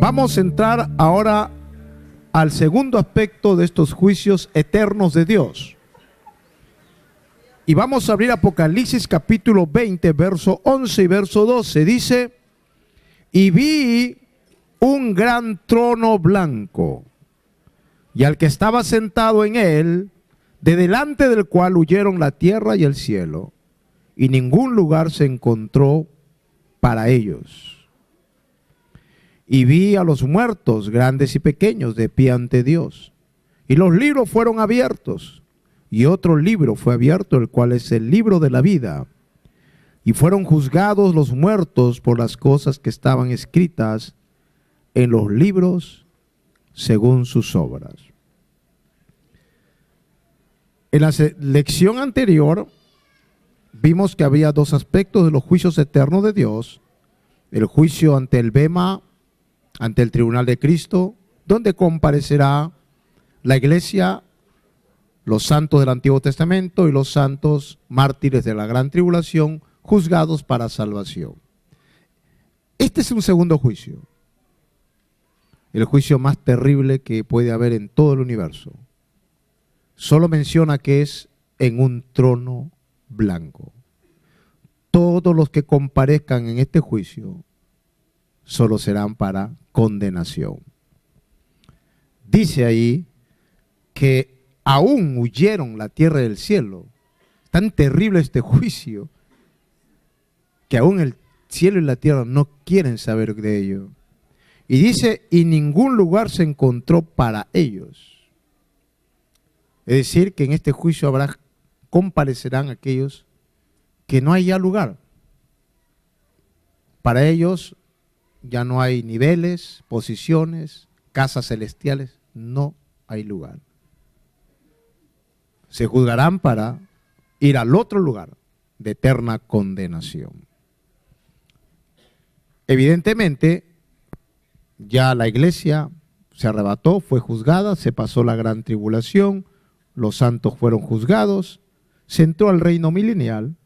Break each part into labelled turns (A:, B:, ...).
A: Vamos a entrar ahora al segundo aspecto de estos juicios eternos de Dios. Y vamos a abrir Apocalipsis capítulo 20, verso 11 y verso 12. Dice: y vi un gran trono blanco, y al que estaba sentado en él, de delante del cual huyeron la tierra y el cielo, y ningún lugar se encontró para ellos. Y vi a los muertos, grandes y pequeños, de pie ante Dios. Y los libros fueron abiertos, y otro libro fue abierto, el cual es el libro de la vida. Y fueron juzgados los muertos por las cosas que estaban escritas en los libros según sus obras. En la lección anterior vimos que había dos aspectos de los juicios eternos de Dios: el juicio ante el Bema, ante el tribunal de Cristo, donde comparecerá la iglesia, los santos del Antiguo Testamento y los santos mártires de la gran tribulación, juzgados para salvación. Este es un segundo juicio, el juicio más terrible que puede haber en todo el universo. Solo menciona que es en un trono blanco. Todos los que comparezcan en este juicio solo serán para condenación. Dice ahí que aún huyeron la tierra y el cielo. Tan terrible este juicio que aún el cielo y la tierra no quieren saber de ello. Y dice: y ningún lugar se encontró para ellos. Es decir, que en este juicio comparecerán aquellos que no hay ya lugar. Para ellos ya no hay niveles, posiciones, casas celestiales, no hay lugar. Se juzgarán para ir al otro lugar de eterna condenación. Evidentemente, ya la iglesia se arrebató, fue juzgada, se pasó la gran tribulación, los santos fueron juzgados, se entró al reino milenial.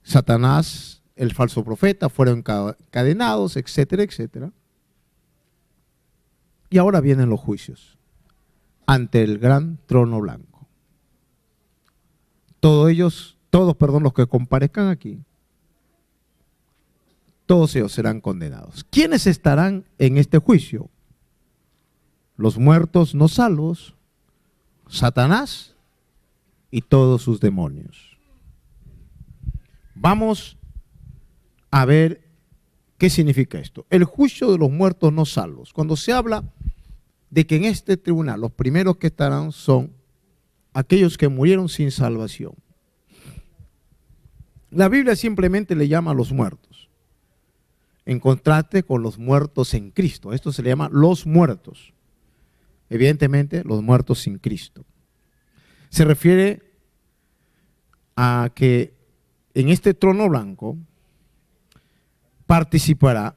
A: Satanás, el falso profeta, fueron encadenados, etcétera, etcétera. Y ahora vienen los juicios ante el gran trono blanco. Todos los que comparezcan aquí, todos ellos serán condenados. ¿Quiénes estarán en este juicio? Los muertos no salvos, Satanás y todos sus demonios. Vamos a ver qué significa esto. El juicio de los muertos no salvos. Cuando se habla de que en este tribunal los primeros que estarán son aquellos que murieron sin salvación. La Biblia simplemente le llama a los muertos, en contraste con los muertos en Cristo. Esto se le llama los muertos. Evidentemente, los muertos sin Cristo. Se refiere a que en este trono blanco participará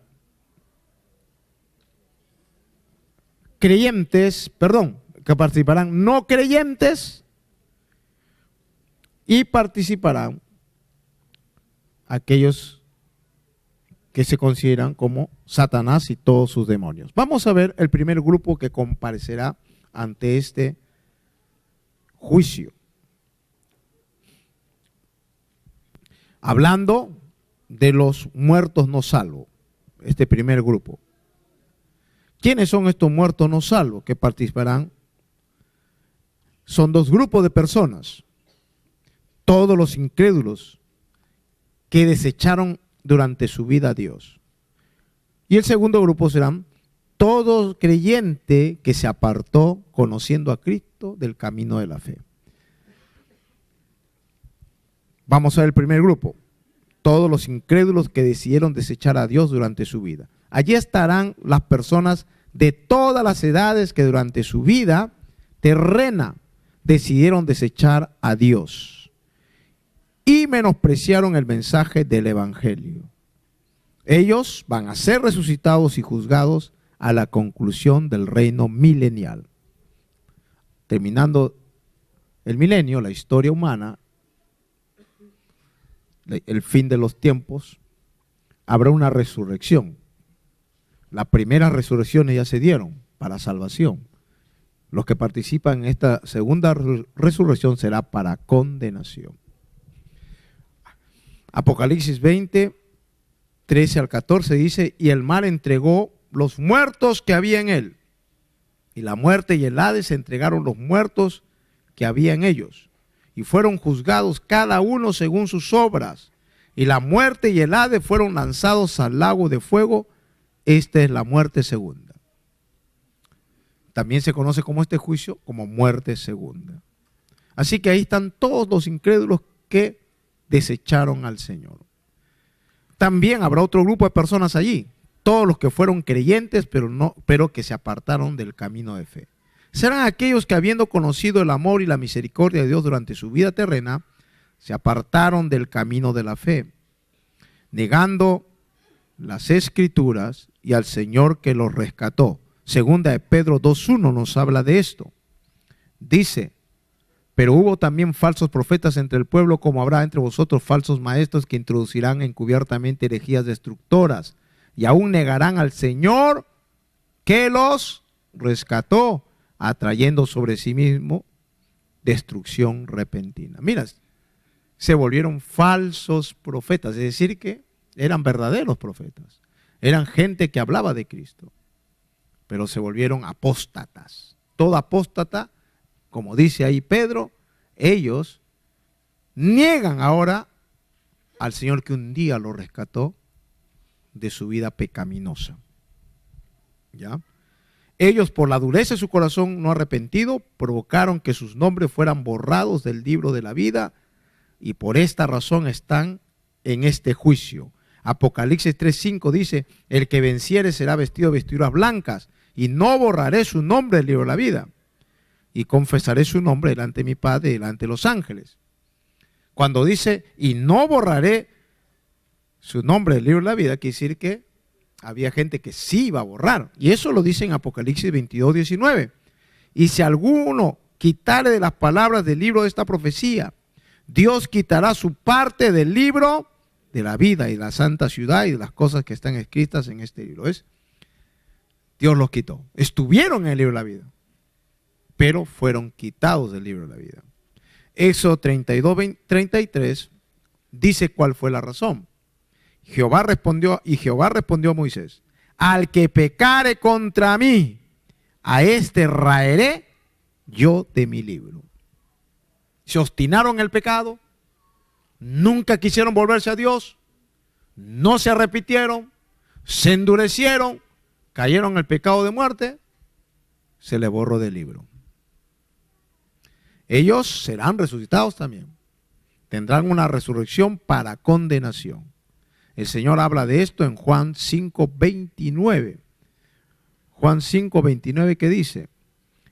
A: que participarán no creyentes, y participarán aquellos que se consideran como Satanás y todos sus demonios. Vamos a ver el primer grupo que comparecerá ante este juicio. Hablando de los muertos no salvos, este primer grupo. ¿Quiénes son estos muertos no salvos que participarán? Son dos grupos de personas. Todos los incrédulos que desecharon durante su vida a Dios. Y el segundo grupo serán todo creyente que se apartó conociendo a Cristo del camino de la fe. Vamos a ver el primer grupo. Todos los incrédulos que decidieron desechar a Dios durante su vida. Allí estarán las personas de todas las edades que durante su vida terrena decidieron desechar a Dios y menospreciaron el mensaje del Evangelio. Ellos van a ser resucitados y juzgados a la conclusión del reino milenial. Terminando el milenio, la historia humana, el fin de los tiempos, habrá una resurrección. Las primeras resurrecciones ya se dieron para salvación. Los que participan en esta segunda resurrección será para condenación. Apocalipsis 20, 13 al 14 dice, y el mar entregó los muertos que había en él. Y la muerte y el Hades entregaron los muertos que había en ellos. Y fueron juzgados cada uno según sus obras. Y la muerte y el Hades fueron lanzados al lago de fuego. Esta es la muerte segunda. También se conoce como este juicio como muerte segunda. Así que ahí están todos los incrédulos que desecharon al Señor. También habrá otro grupo de personas allí, todos los que fueron creyentes, pero que se apartaron del camino de fe. Serán aquellos que, habiendo conocido el amor y la misericordia de Dios durante su vida terrena, se apartaron del camino de la fe, negando las Escrituras y al Señor que los rescató. Segunda de Pedro 2:1 nos habla de esto. Dice, pero hubo también falsos profetas entre el pueblo, como habrá entre vosotros falsos maestros que introducirán encubiertamente herejías destructoras y aún negarán al Señor que los rescató, atrayendo sobre sí mismo destrucción repentina. Mira, se volvieron falsos profetas, es decir que eran verdaderos profetas, eran gente que hablaba de Cristo, pero se volvieron apóstatas. Todo apóstata, como dice ahí Pedro, ellos niegan ahora al Señor que un día lo rescató de su vida pecaminosa. ¿Ya? Ellos, por la dureza de su corazón no arrepentido, provocaron que sus nombres fueran borrados del libro de la vida, y por esta razón están en este juicio. Apocalipsis 3:5 dice, el que venciere será vestido de vestiduras blancas, y no borraré su nombre del libro de la vida, y confesaré su nombre delante de mi Padre y delante de los ángeles. Cuando dice, y no borraré su nombre del libro de la vida, quiere decir que había gente que sí iba a borrar. Y eso lo dice en Apocalipsis 22:19. Y si alguno quitare de las palabras del libro de esta profecía, Dios quitará su parte del libro de la vida y de la santa ciudad y de las cosas que están escritas en este libro. Dios los quitó. Estuvieron en el libro de la vida, pero fueron quitados del libro de la vida. Éxodo 32:33 dice cuál fue la razón. Jehová respondió a Moisés, al que pecare contra mí, a este raeré yo de mi libro. Se obstinaron en el pecado, nunca quisieron volverse a Dios, no se arrepintieron, se endurecieron, cayeron en el pecado de muerte, se les borró del libro. Ellos serán resucitados también, tendrán una resurrección para condenación. El Señor habla de esto en Juan 5:29. Juan 5:29 que dice,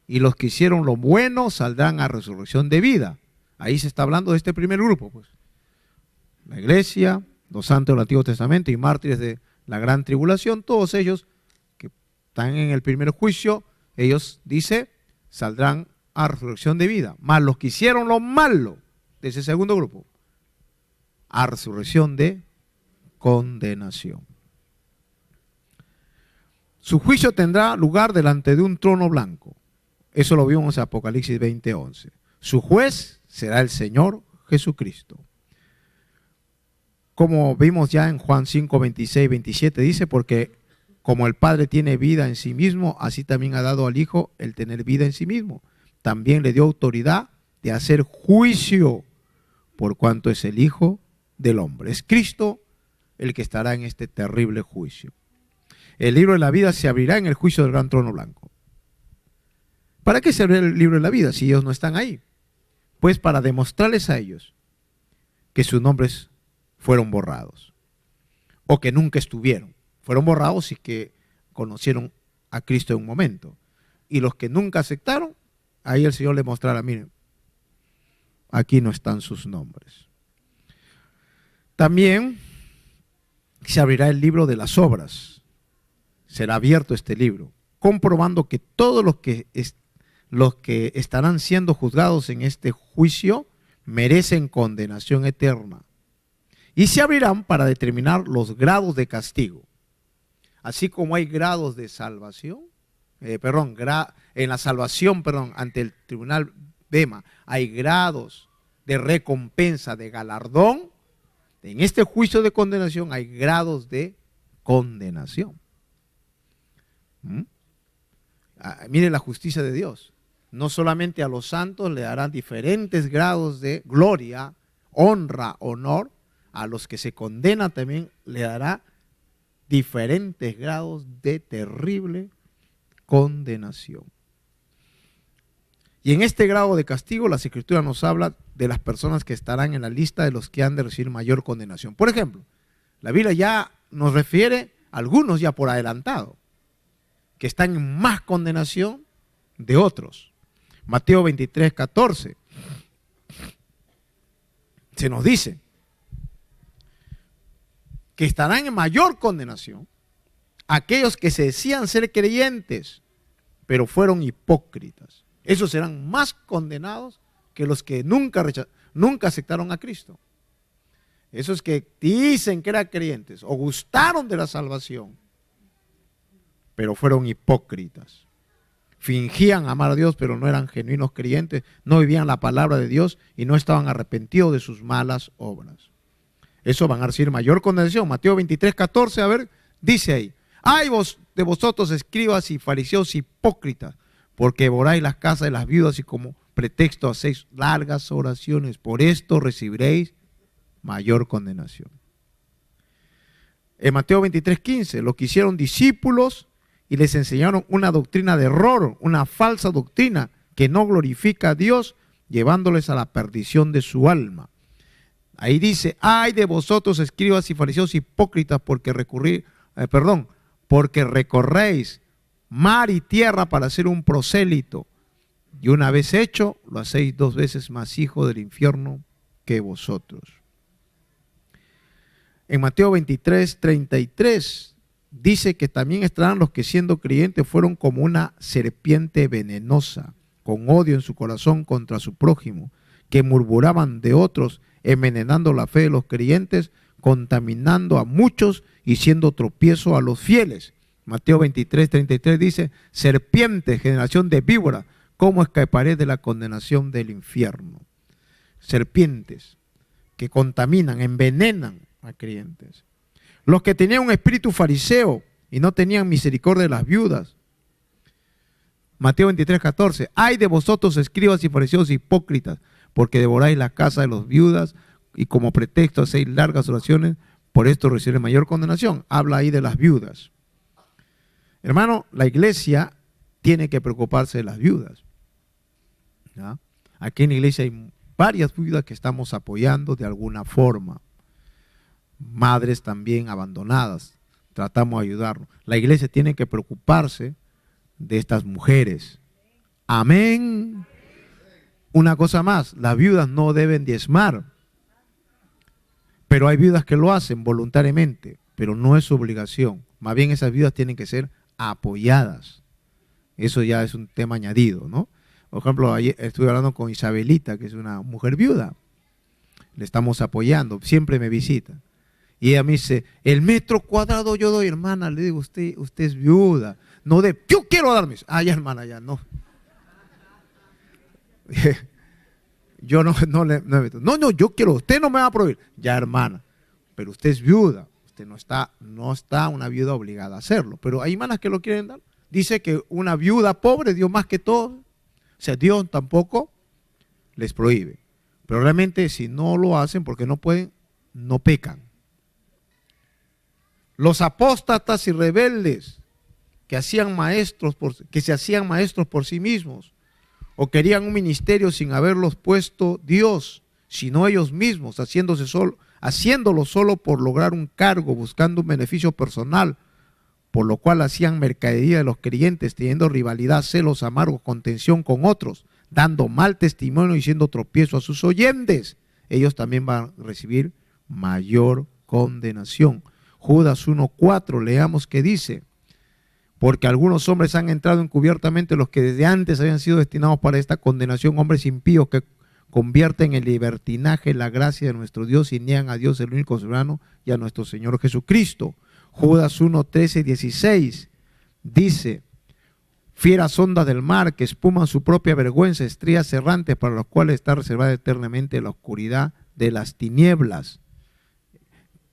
A: y los que hicieron lo bueno saldrán a resurrección de vida. Ahí se está hablando de este primer grupo, pues. La iglesia, los santos del Antiguo Testamento y mártires de la gran tribulación, todos ellos que están en el primer juicio, ellos, dice, saldrán a resurrección de vida. Mas los que hicieron lo malo de ese segundo grupo, a resurrección de condenación. Su juicio tendrá lugar delante de un trono blanco. Eso lo vimos en Apocalipsis 20:11. Su juez será el Señor Jesucristo. Como vimos ya en Juan 5:26-27, dice, porque como el Padre tiene vida en sí mismo, así también ha dado al Hijo el tener vida en sí mismo. También le dio autoridad de hacer juicio, por cuanto es el Hijo del hombre. Es Cristo el que estará en este terrible juicio. El libro de la vida se abrirá en el juicio del gran trono blanco. ¿Para qué se abre el libro de la vida si ellos no están ahí? Pues para demostrarles a ellos que sus nombres fueron borrados, o que nunca estuvieron. Fueron borrados y que conocieron a Cristo en un momento. Y los que nunca aceptaron, ahí el Señor les mostrará, miren, aquí no están sus nombres. También se abrirá el libro de las obras. Será abierto este libro, comprobando que todos los que estarán siendo juzgados en este juicio merecen condenación eterna. Y se abrirán para determinar los grados de castigo. así como hay grados de salvación, en la salvación, ante el tribunal Bema, hay grados de recompensa, de galardón. En este juicio de condenación hay grados de condenación. Mire la justicia de Dios. No solamente a los santos le darán diferentes grados de gloria, honra, honor, a los que se condenan también le dará diferentes grados de terrible condenación. Y en este grado de castigo, las Escrituras nos habla de las personas que estarán en la lista de los que han de recibir mayor condenación. Por ejemplo, la Biblia ya nos refiere a algunos ya por adelantado, que están en más condenación de otros. Mateo 23, 14, se nos dice que estarán en mayor condenación aquellos que se decían ser creyentes, pero fueron hipócritas. Esos serán más condenados que los que nunca aceptaron a Cristo. Esos que dicen que eran creyentes o gustaron de la salvación, pero fueron hipócritas. Fingían amar a Dios, pero no eran genuinos creyentes, no vivían la palabra de Dios y no estaban arrepentidos de sus malas obras. Eso van a recibir mayor condenación. Mateo 23, 14, a ver, dice ahí: ay de vosotros, escribas y fariseos hipócritas, porque devoráis las casas de las viudas y como pretexto hacéis largas oraciones. Por esto recibiréis mayor condenación. En Mateo 23, 15, lo que hicieron discípulos y les enseñaron una doctrina de error, una falsa doctrina que no glorifica a Dios, llevándoles a la perdición de su alma. Ahí dice: ay de vosotros, escribas y fariseos hipócritas, porque recorréis mar y tierra para ser un prosélito, y una vez hecho, lo hacéis 2 veces más hijo del infierno que vosotros. En Mateo 23, 33, dice que también estarán los que siendo creyentes fueron como una serpiente venenosa, con odio en su corazón contra su prójimo, que murmuraban de otros, envenenando la fe de los creyentes, contaminando a muchos y siendo tropiezo a los fieles. Mateo 23, 33 dice: serpiente, generación de víbora, ¿cómo escaparé de la condenación del infierno? Serpientes que contaminan, envenenan a creyentes. Los que tenían un espíritu fariseo y no tenían misericordia de las viudas. Mateo 23, 14, ay de vosotros, escribas y fariseos hipócritas, porque devoráis la casa de las viudas y como pretexto hacéis largas oraciones, por esto recibiréis mayor condenación. Habla ahí de las viudas. Hermano, la iglesia tiene que preocuparse de las viudas. ¿Ya? Aquí en la iglesia hay varias viudas que estamos apoyando de alguna forma. Madres también abandonadas, tratamos de ayudarlos. La iglesia tiene que preocuparse de estas mujeres. Amén. Una cosa más, las viudas no deben diezmar, pero hay viudas que lo hacen voluntariamente, pero no es su obligación. Más bien esas viudas tienen que ser apoyadas. Eso ya es un tema añadido, ¿no? Por ejemplo, ayer estuve hablando con Isabelita, que es una mujer viuda. Le estamos apoyando, siempre me visita. Y ella me dice: el metro cuadrado yo doy, hermana. Le digo: usted es viuda. No de, yo quiero darme. Ah, ya, hermana, ya no. Yo no, yo quiero, usted no me va a prohibir. Ya, hermana, pero usted es viuda. Usted no está una viuda obligada a hacerlo. Pero hay hermanas que lo quieren dar. Dice que una viuda pobre dio más que todo. O sea, Dios tampoco les prohíbe. Pero realmente si no lo hacen porque no pueden, no pecan. Los apóstatas y rebeldes que se hacían maestros por sí mismos, o querían un ministerio sin haberlos puesto Dios, sino ellos mismos, haciéndolo solo por lograr un cargo, buscando un beneficio personal, por lo cual hacían mercadería de los creyentes, teniendo rivalidad, celos amargos, contención con otros, dando mal testimonio y siendo tropiezo a sus oyentes. Ellos también van a recibir mayor condenación. Judas 1:4, leamos que dice: porque algunos hombres han entrado encubiertamente, los que desde antes habían sido destinados para esta condenación, hombres impíos que convierten en libertinaje la gracia de nuestro Dios y niegan a Dios el único soberano y a nuestro Señor Jesucristo. Judas 1, 13 y 16 dice: fieras ondas del mar que espuman su propia vergüenza, estrellas errantes para los cuales está reservada eternamente la oscuridad de las tinieblas.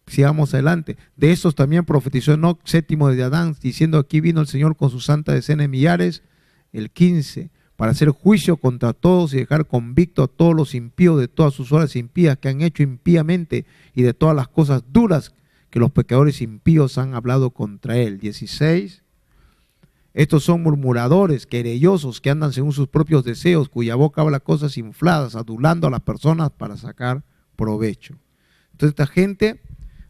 A: Sigamos adelante. De estos también profetizó Enoc, séptimo de Adán, diciendo: aquí vino el Señor con su santa decena de millares, el 15, para hacer juicio contra todos y dejar convicto a todos los impíos de todas sus obras impías que han hecho impíamente y de todas las cosas duras que los pecadores impíos han hablado contra él. 16. Estos son murmuradores, querellosos, que andan según sus propios deseos, cuya boca habla cosas infladas, adulando a las personas para sacar provecho. Entonces esta gente,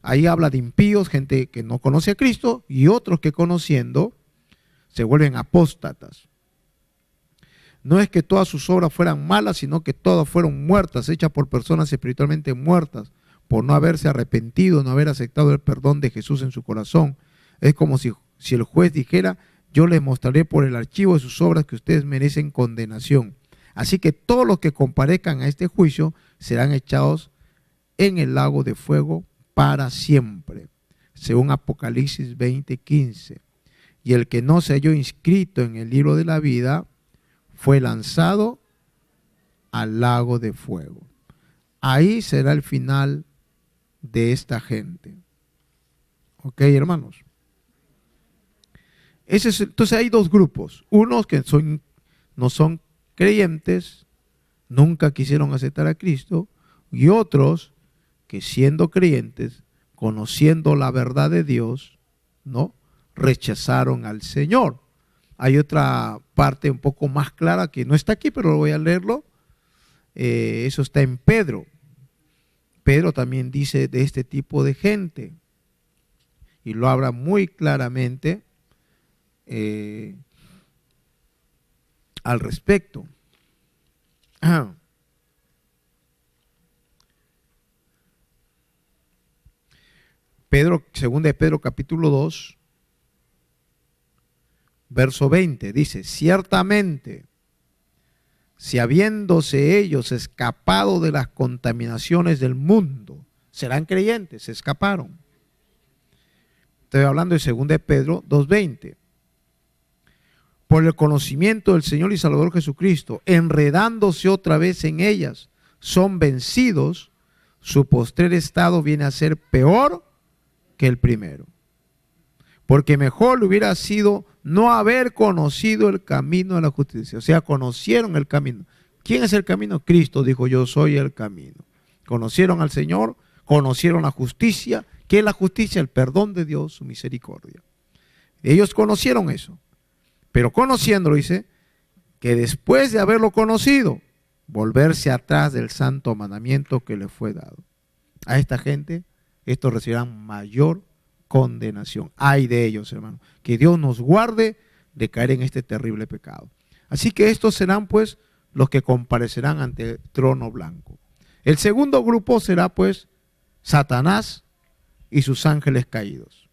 A: ahí habla de impíos, gente que no conoce a Cristo, y otros que conociendo se vuelven apóstatas. No es que todas sus obras fueran malas, sino que todas fueron muertas, hechas por personas espiritualmente muertas, por no haberse arrepentido, no haber aceptado el perdón de Jesús en su corazón. Es como si el juez dijera: yo les mostraré por el archivo de sus obras que ustedes merecen condenación. Así que todos los que comparezcan a este juicio serán echados en el lago de fuego para siempre, según Apocalipsis 20:15. Y el que no se halló inscrito en el libro de la vida fue lanzado al lago de fuego. Ahí será el final de esta gente. ¿Ok, hermanos? Entonces hay dos grupos. Unos que no son creyentes, nunca quisieron aceptar a Cristo, y otros que siendo creyentes, conociendo la verdad de Dios, ¿no?, rechazaron al Señor. Hay otra parte un poco más clara que no está aquí, pero voy a leerlo. Eso está en Pedro. Pedro también dice de este tipo de gente y lo habla muy claramente al respecto. Pedro, segunda de Pedro capítulo 2, verso 20, dice: ciertamente, si habiéndose ellos escapado de las contaminaciones del mundo, serán creyentes, se escaparon. Estoy hablando de segunda de Pedro 2:20. Por el conocimiento del Señor y Salvador Jesucristo, enredándose otra vez en ellas, son vencidos, su postrer estado viene a ser peor que el primero. Porque mejor le hubiera sido no haber conocido el camino de la justicia. O sea, conocieron el camino. ¿Quién es el camino? Cristo dijo: yo soy el camino. Conocieron al Señor, conocieron la justicia. ¿Qué es la justicia? El perdón de Dios, su misericordia. Ellos conocieron eso. Pero conociéndolo, dice, que después de haberlo conocido, volverse atrás del santo mandamiento que le fue dado. A esta gente, estos recibirán mayor condenación. Ay de ellos, hermano. Que Dios nos guarde de caer en este terrible pecado. Así que estos serán pues los que comparecerán ante el trono blanco. El segundo grupo será pues Satanás y sus ángeles caídos.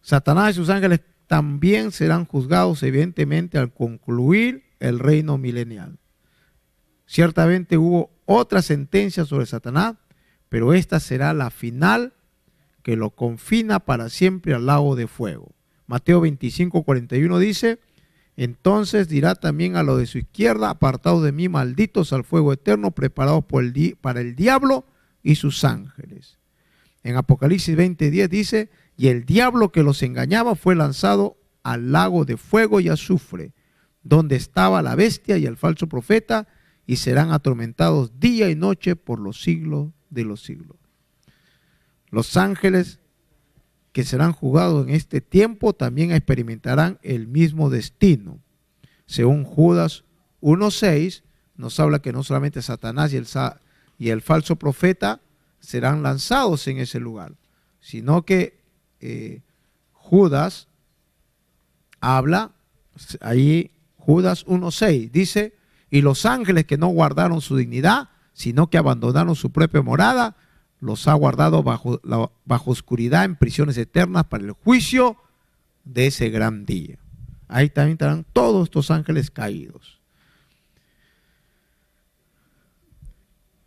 A: Satanás y sus ángeles también serán juzgados evidentemente al concluir el reino milenial. Ciertamente hubo otra sentencia sobre Satanás, pero esta será la final, que lo confina para siempre al lago de fuego. Mateo 25:41 dice: entonces dirá también a los de su izquierda: apartados de mí, malditos, al fuego eterno preparado para el diablo y sus ángeles. En Apocalipsis 20:10 dice: y el diablo que los engañaba fue lanzado al lago de fuego y azufre, donde estaba la bestia y el falso profeta, y serán atormentados día y noche por los siglos de los siglos. Los ángeles que serán juzgados en este tiempo también experimentarán el mismo destino. Según Judas 1:6, nos habla que no solamente Satanás y el falso profeta serán lanzados en ese lugar, sino que Judas habla, ahí Judas 1:6 dice: y los ángeles que no guardaron su dignidad, sino que abandonaron su propia morada, los ha guardado bajo oscuridad en prisiones eternas para el juicio de ese gran día. Ahí también estarán todos estos ángeles caídos.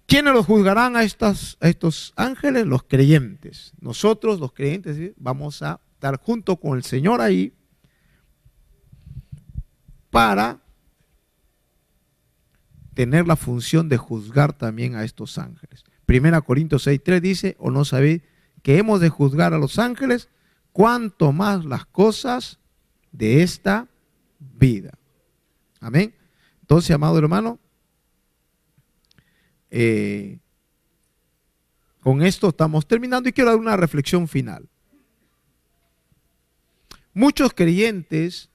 A: ¿Quiénes los juzgarán a estos ángeles? Los creyentes. Nosotros, los creyentes, ¿sí?, vamos a estar junto con el Señor ahí para tener la función de juzgar también a estos ángeles. 1 Corintios 6:3 dice, ¿o no sabéis que hemos de juzgar a los ángeles? Cuanto más las cosas de esta vida. Amén. Entonces, amado hermano, con esto estamos terminando y quiero dar una reflexión final. Muchos creyentes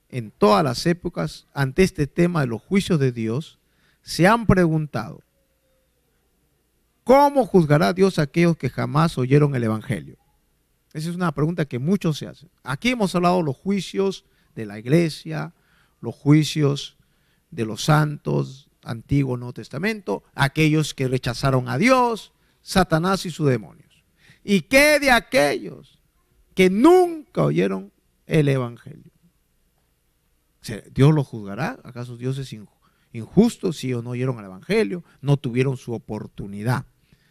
A: en todas las épocas, ante este tema de los juicios de Dios, se han preguntado, ¿cómo juzgará Dios a aquellos que jamás oyeron el Evangelio? Esa es una pregunta que muchos se hacen. Aquí hemos hablado de los juicios de la iglesia, los juicios de los santos, Antiguo, Nuevo Testamento, aquellos que rechazaron a Dios, Satanás y sus demonios. ¿Y qué de aquellos que nunca oyeron el Evangelio? ¿Dios los juzgará? ¿Acaso Dios es injusto si o no oyeron el Evangelio? No tuvieron su oportunidad.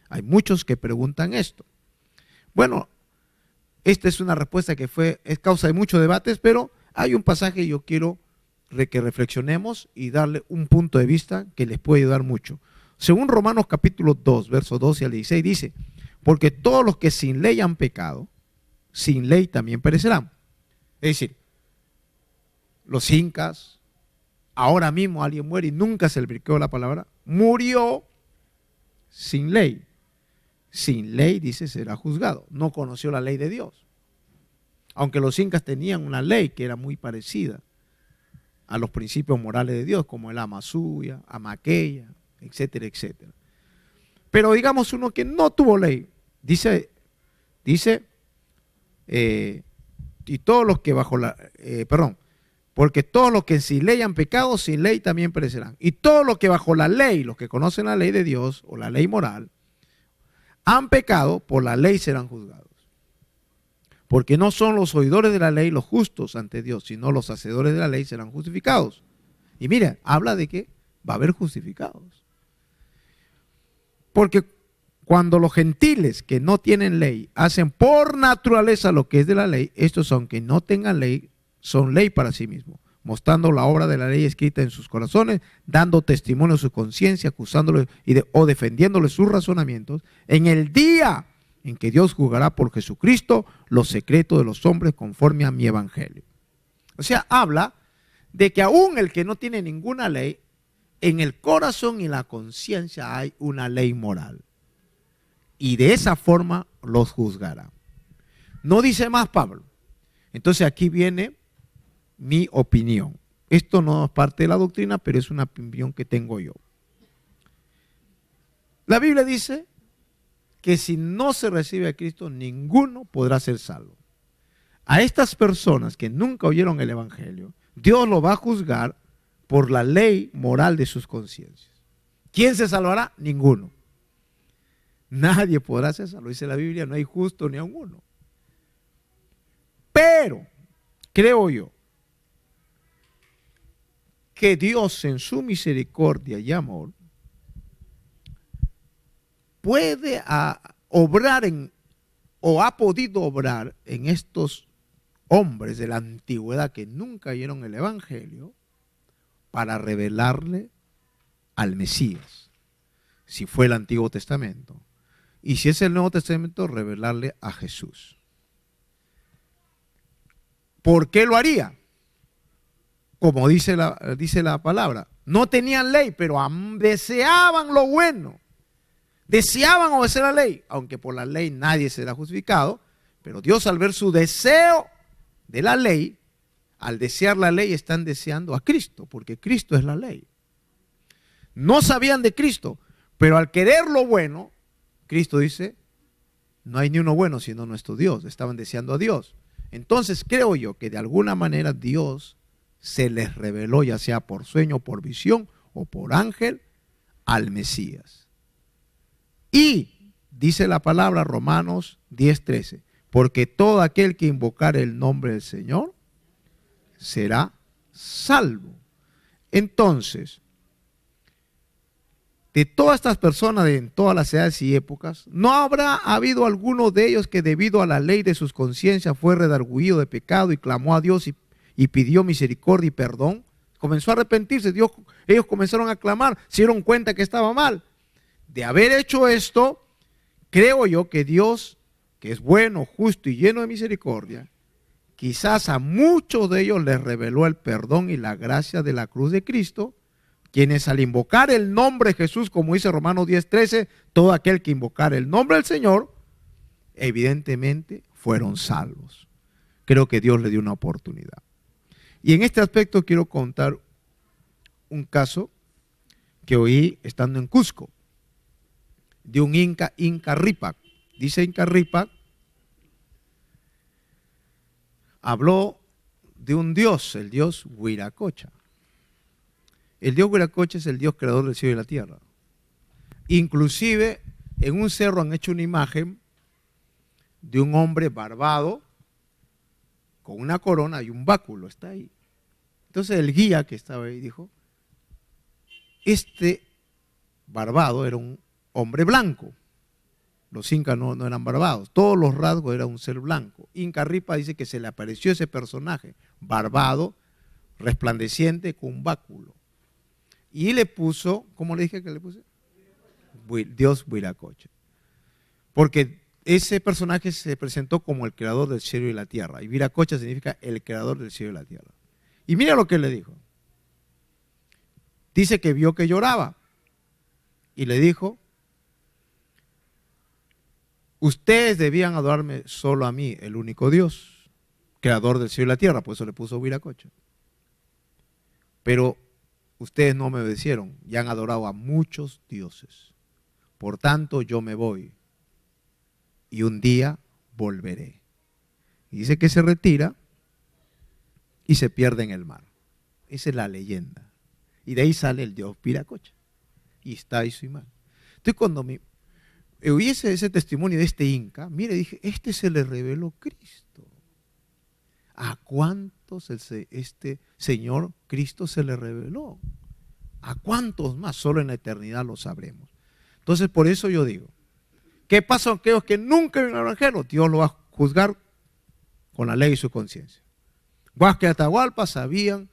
A: Hay muchos que preguntan esto. Bueno, esta es una respuesta que es causa de muchos debates, pero hay un pasaje que yo quiero que reflexionemos y darle un punto de vista que les puede ayudar mucho. Según Romanos capítulo 2, versos 12 al 16, dice, porque todos los que sin ley han pecado, sin ley también perecerán. Es decir, los incas, ahora mismo alguien muere y nunca se le aplicó la palabra, murió sin ley. Sin ley, dice, será juzgado. No conoció la ley de Dios. Aunque los incas tenían una ley que era muy parecida a los principios morales de Dios, como el Amasuya, Amaqueya, etcétera, etcétera. Pero digamos uno que no tuvo ley, dice, y todos los que porque todos los que sin ley han pecado, sin ley también perecerán. Y todos los que bajo la ley, los que conocen la ley de Dios o la ley moral, han pecado, por la ley serán juzgados. Porque no son los oidores de la ley los justos ante Dios, sino los hacedores de la ley serán justificados. Y mira, habla de que va a haber justificados. Porque cuando los gentiles que no tienen ley hacen por naturaleza lo que es de la ley, estos aunque no tengan ley, son ley para sí mismos, mostrando la obra de la ley escrita en sus corazones, dando testimonio de su conciencia, acusándoles o defendiéndoles sus razonamientos, en el día en que Dios juzgará por Jesucristo los secretos de los hombres conforme a mi evangelio. O sea, habla de que aún el que no tiene ninguna ley, en el corazón y la conciencia hay una ley moral. Y de esa forma los juzgará. No dice más Pablo. Entonces aquí viene mi opinión. Esto no es parte de la doctrina, pero es una opinión que tengo yo. La Biblia dice que si no se recibe a Cristo, ninguno podrá ser salvo. A estas personas que nunca oyeron el Evangelio, Dios lo va a juzgar por la ley moral de sus conciencias. ¿Quién se salvará? Ninguno. Nadie podrá ser salvo. Dice la Biblia, no hay justo ni a uno. Pero, creo yo, que Dios en su misericordia y amor puede obrar o ha podido obrar en estos hombres de la antigüedad que nunca oyeron el Evangelio para revelarle al Mesías, si fue el Antiguo Testamento, y si es el Nuevo Testamento, revelarle a Jesús. ¿Por qué lo haría? Como dice la palabra, no tenían ley, pero deseaban lo bueno. Deseaban obedecer la ley, aunque por la ley nadie será justificado, pero Dios al ver su deseo de la ley, al desear la ley están deseando a Cristo, porque Cristo es la ley. No sabían de Cristo, pero al querer lo bueno, Cristo dice, no hay ni uno bueno sino nuestro Dios, estaban deseando a Dios. Entonces creo yo que de alguna manera Dios se les reveló, ya sea por sueño, por visión o por ángel, al Mesías. Y dice la palabra Romanos 10:13, porque todo aquel que invocare el nombre del Señor será salvo. Entonces, de todas estas personas en todas las edades y épocas, ¿no habrá habido alguno de ellos que debido a la ley de sus conciencias fue redargüido de pecado y clamó a Dios y pidió misericordia y perdón? Comenzó a arrepentirse, ellos comenzaron a clamar, se dieron cuenta que estaba mal. De haber hecho esto, creo yo que Dios, que es bueno, justo y lleno de misericordia, quizás a muchos de ellos les reveló el perdón y la gracia de la cruz de Cristo, quienes al invocar el nombre de Jesús, como dice Romanos 10:13, todo aquel que invocar el nombre del Señor, evidentemente fueron salvos. Creo que Dios le dio una oportunidad. Y en este aspecto quiero contar un caso que oí estando en Cusco, de un Inca Rípac. Dice Inca Rípac, habló de un dios, el dios Huiracocha. El dios Huiracocha es el dios creador del cielo y la tierra. Inclusive en un cerro han hecho una imagen de un hombre barbado con una corona y un báculo, está ahí. Entonces el guía que estaba ahí dijo, este barbado era un hombre blanco. Los incas no eran barbados, todos los rasgos eran un ser blanco. Inca Rípac dice que se le apareció ese personaje, barbado, resplandeciente, con un báculo. Y le puso, ¿cómo le dije que le puse? Dios Huiracocha. Porque ese personaje se presentó como el creador del cielo y la tierra. Y Huiracocha significa el creador del cielo y la tierra. Y mira lo que le dijo. Dice que vio que lloraba. Y le dijo, ustedes debían adorarme solo a mí, el único Dios, creador del cielo y la tierra. Por eso le puso Huiracocha. Pero ustedes no me obedecieron y han adorado a muchos dioses. Por tanto, yo me voy y un día volveré. Y dice que se retira y se pierde en el mar. Esa es la leyenda. Y de ahí sale el dios Huiracocha. Y está ahí su imagen. Entonces, cuando oí ese testimonio de este Inca, mire, dije, este se le reveló Cristo. ¿A cuántos este Señor Cristo se le reveló? ¿A cuántos más? Solo en la eternidad lo sabremos. Entonces, por eso yo digo, ¿qué pasa con aquellos que nunca ven al Evangelio? Dios lo va a juzgar con la ley y su conciencia. Huáscar y Atahualpa sabían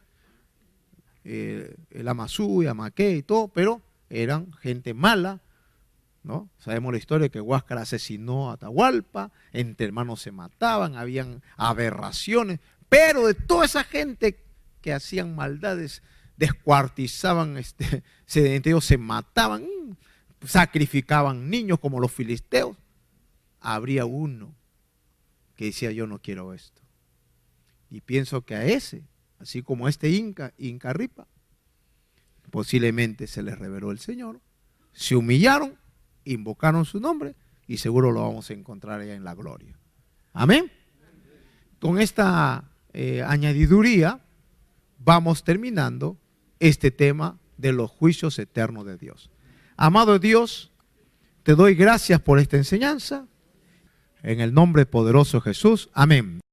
A: el Amazú y Amaqué y todo, pero eran gente mala, ¿no? Sabemos la historia de que Huáscar asesinó a Atahualpa, entre hermanos se mataban, habían aberraciones, pero de toda esa gente que hacían maldades, descuartizaban, ellos se mataban, sacrificaban niños como los filisteos, habría uno que decía, yo no quiero esto. Y pienso que a ese, así como a este Inca Rípac, posiblemente se les reveló el Señor, se humillaron, invocaron su nombre y seguro lo vamos a encontrar allá en la gloria. Amén. Con esta añadiduría vamos terminando este tema de los juicios eternos de Dios. Amado Dios, te doy gracias por esta enseñanza. En el nombre poderoso de Jesús. Amén.